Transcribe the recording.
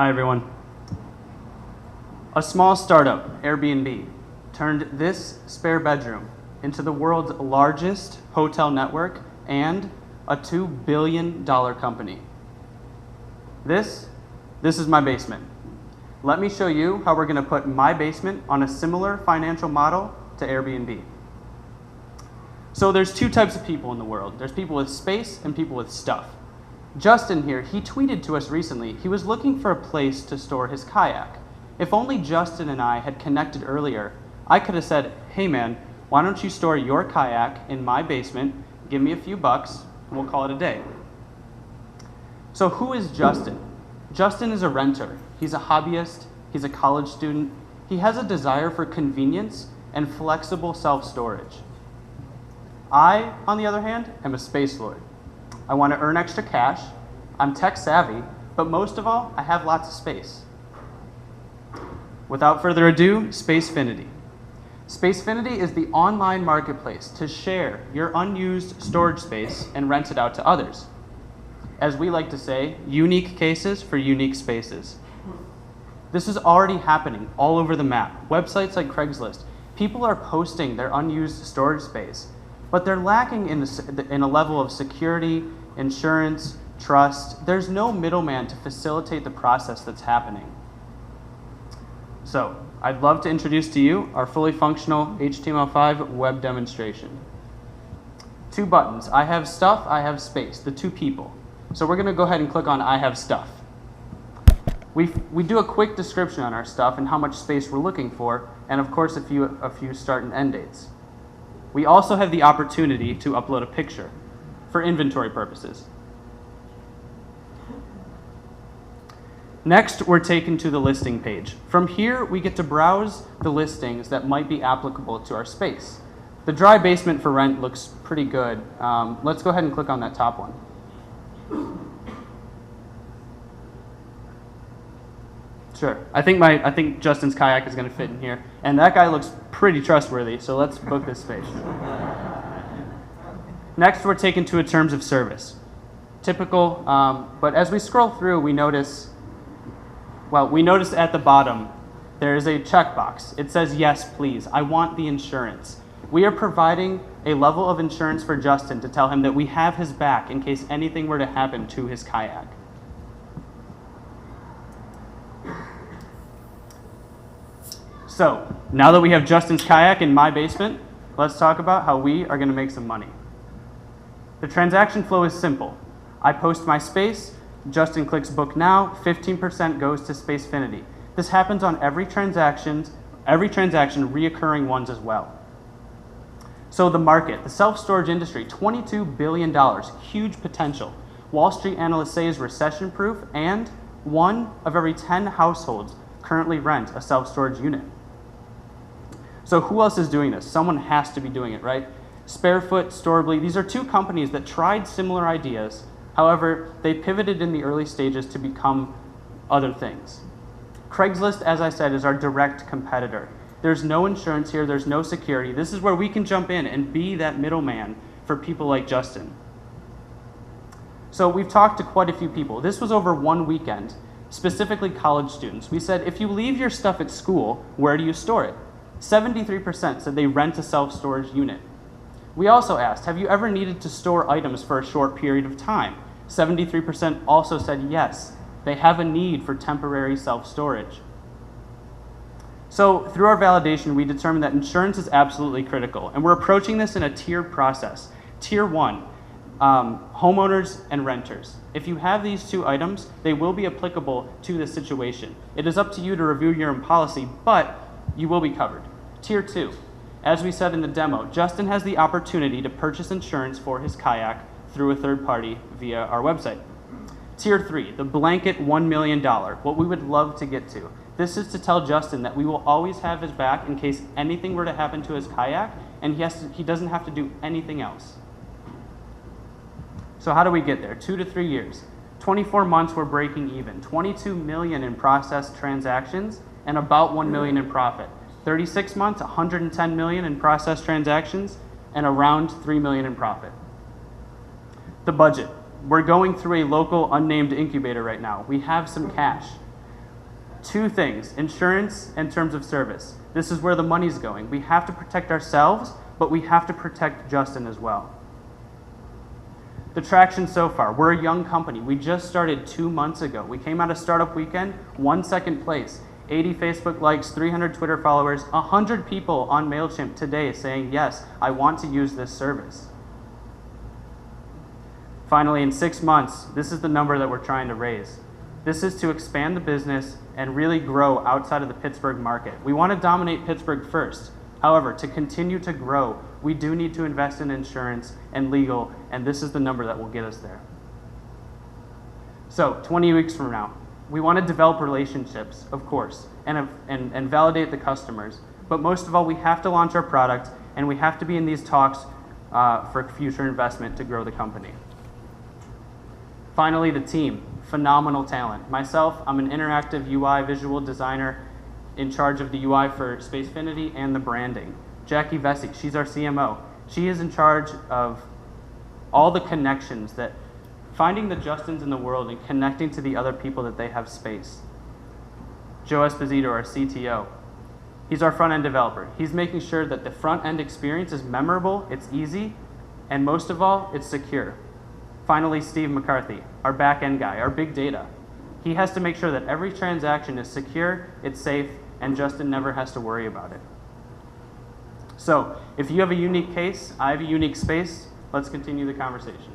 Hi, everyone. A small startup, Airbnb, turned this spare bedroom into the world's largest hotel network and a $2 billion company. This is my basement. Let me show you how we're going to put my basement on a similar financial model to Airbnb. So there's two types of people in the world. There's people with space and people with stuff. Justin here, he tweeted to us recently. He was looking for a place to store his kayak. If only Justin and I had connected earlier, I could have said, hey man, why don't you store your kayak in my basement, give me a few bucks, and we'll call it a day. So who is Justin? Justin is a renter. He's a hobbyist. He's a college student. He has a desire for convenience and flexible self-storage. I, on the other hand, am a space lord. I want to earn extra cash. I'm tech savvy, but most of all, I have lots of space. Without further ado, Spacefinity. Spacefinity is the online marketplace to share your unused storage space and rent it out to others. As we like to say, unique cases for unique spaces. This is already happening all over the map. Websites like Craigslist, people are posting their unused storage space, but they're lacking in a level of security, insurance, trust. There's no middleman to facilitate the process that's happening. So, I'd love to introduce to you our fully functional HTML5 web demonstration. 2 buttons, I have stuff, I have space, the 2 people. So we're gonna go ahead and click on I have stuff. We do a quick description on our stuff and how much space we're looking for, and of course a few start and end dates. We also have the opportunity to upload a picture for inventory purposes. Next, we're taken to the listing page. From here, we get to browse the listings that might be applicable to our space. The dry basement for rent looks pretty good. Let's go ahead and click on that top one. Sure. I think Justin's kayak is going to fit in here, and that guy looks pretty trustworthy. So let's book this space. Next, we're taken to a terms of service. Typical, but as we scroll through, we notice at the bottom there is a checkbox. It says yes, please. I want the insurance. We are providing a level of insurance for Justin to tell him that we have his back in case anything were to happen to his kayak. So, now that we have Justin's kayak in my basement, let's talk about how we are going to make some money. The transaction flow is simple. I post my space, Justin clicks book now, 15% goes to Spacefinity. This happens on every transaction, reoccurring ones as well. So the market, the self-storage industry, $22 billion, huge potential. Wall Street analysts say is recession-proof, and 1 of every 10 households currently rent a self-storage unit. So who else is doing this? Someone has to be doing it, right? Sparefoot, Storably, these are 2 companies that tried similar ideas. However, they pivoted in the early stages to become other things. Craigslist, as I said, is our direct competitor. There's no insurance here, there's no security. This is where we can jump in and be that middleman for people like Justin. So we've talked to quite a few people. This was over 1 weekend, specifically college students. We said, if you leave your stuff at school, where do you store it? 73% said they rent a self-storage unit. We also asked, have you ever needed to store items for a short period of time? 73% also said yes, they have a need for temporary self-storage. So through our validation, we determined that insurance is absolutely critical, and we're approaching this in a tiered process. Tier 1, homeowners and renters. If you have these 2 items, they will be applicable to this situation. It is up to you to review your own policy, but you will be covered. Tier 2, as we said in the demo, Justin has the opportunity to purchase insurance for his kayak through a third party via our website. Tier 3, the blanket $1 million, what we would love to get to. This is to tell Justin that we will always have his back in case anything were to happen to his kayak, and he doesn't have to do anything else. So how do we get there? 2 to 3 years. 24 months, we're breaking even. 22 million in processed transactions and about 1 million in profit. 36 months, 110 million in processed transactions and around 3 million in profit. The budget. We're going through a local unnamed incubator right now. We have some cash. two things, insurance and terms of service. This is where the money's going. We have to protect ourselves, but we have to protect Justin as well. The traction so far, we're a young company. We just started 2 months ago. We came out of Startup Weekend, 2nd place, 80 Facebook likes, 300 Twitter followers, 100 people on MailChimp today saying, yes, I want to use this service. Finally, in 6 months, this is the number that we're trying to raise. This is to expand the business and really grow outside of the Pittsburgh market. We want to dominate Pittsburgh first. However, to continue to grow, we do need to invest in insurance and legal, and this is the number that will get us there. So, 20 weeks from now, we want to develop relationships, of course, and validate the customers. But most of all, we have to launch our product, and we have to be in these talks for future investment to grow the company. Finally, the team, phenomenal talent. Myself, I'm an interactive UI visual designer in charge of the UI for Spacefinity and the branding. Jackie Vesey, she's our CMO. She is in charge of all the connections, that finding the Justins in the world and connecting to the other people that they have space. Joe Esposito, our CTO. He's our front-end developer. He's making sure that the front-end experience is memorable, it's easy, and most of all, it's secure. Finally, Steve McCarthy, our back-end guy, our big data. He has to make sure that every transaction is secure, it's safe, and Justin never has to worry about it. So, if you have a unique case, I have a unique space, let's continue the conversation.